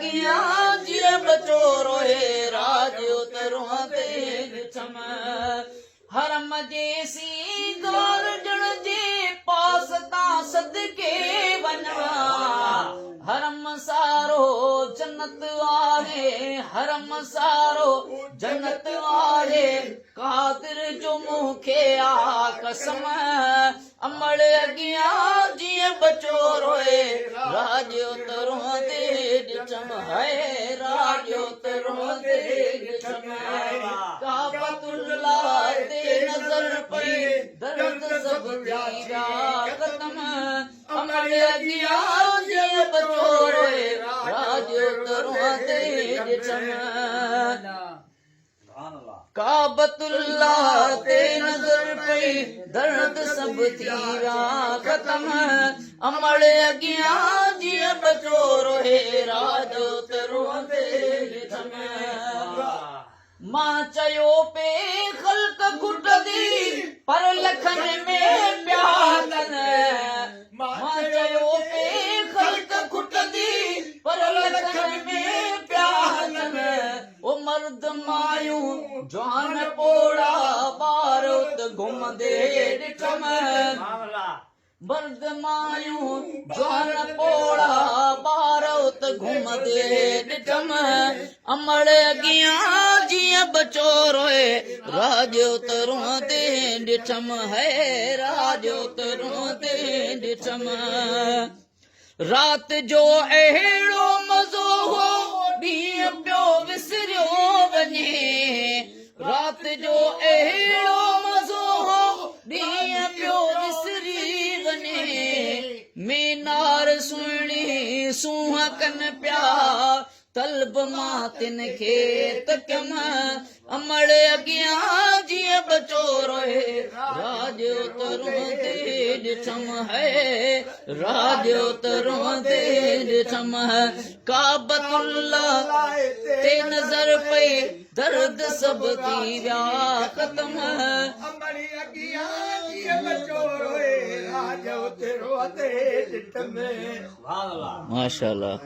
अगिया जिए बचो रोए राज उतरो ते छम हरम जेसी द्वार जण जे पास ता सदके वनवा हरम सारो जन्नत वारे हरम सारो जन्नत वारे कादिर जो मुखे आ कसम अमड़ अगिया जिए बचो रोए राज उतरो ते ॾिठम है राज उतरो ते ॾिठम काबतुल्लाह ते नजर पई दर्द सब थी खत्म अमड़ अगिया जिए बचो रोए राज उतरो ते ॾिठम काबतुल्लाह ते नजर पई दर्द सब थी खत्म अमड़ अगिया जिए बचो रोए राज उतरो ते ॾिठम मां चयो पे ख़ल्क घुटंदी पर लखन में प्यार मां चयो पे ख़ल्क घुटंदी पर लखन में प्यार ओ मर्द मायूं जवान पोड़ा ॿार उत घुमंदे ॾिठम मर्द मायूं जवान पोड़ा ॿार उत घुमंदे ॾिठम अमड़ अगिया जिए बचो रोए राज उतरो ते ॾिठम है राज उतरो ते ॾिठम रात जो अहिड़ो मज़ो हो ॾींहुं पियो विसरियो वञे रात जो अहिड़ो मज़ो हो ॾींहुं पियो विसरी वञे मीनार सुहिणी सूंह कनि पिया तलब मां तिन खे तकम अमड़ अगिया जिए बचो रोए राज उतरो ते ॾिठम है राज उतरो ते ॾिठम काबतुल्लाह ते नजर पई दर्द सब थी विया खत्म अमड़ी अगिया जिए बचो रोए राज उतरो ते ॾिठम माशाल्लाह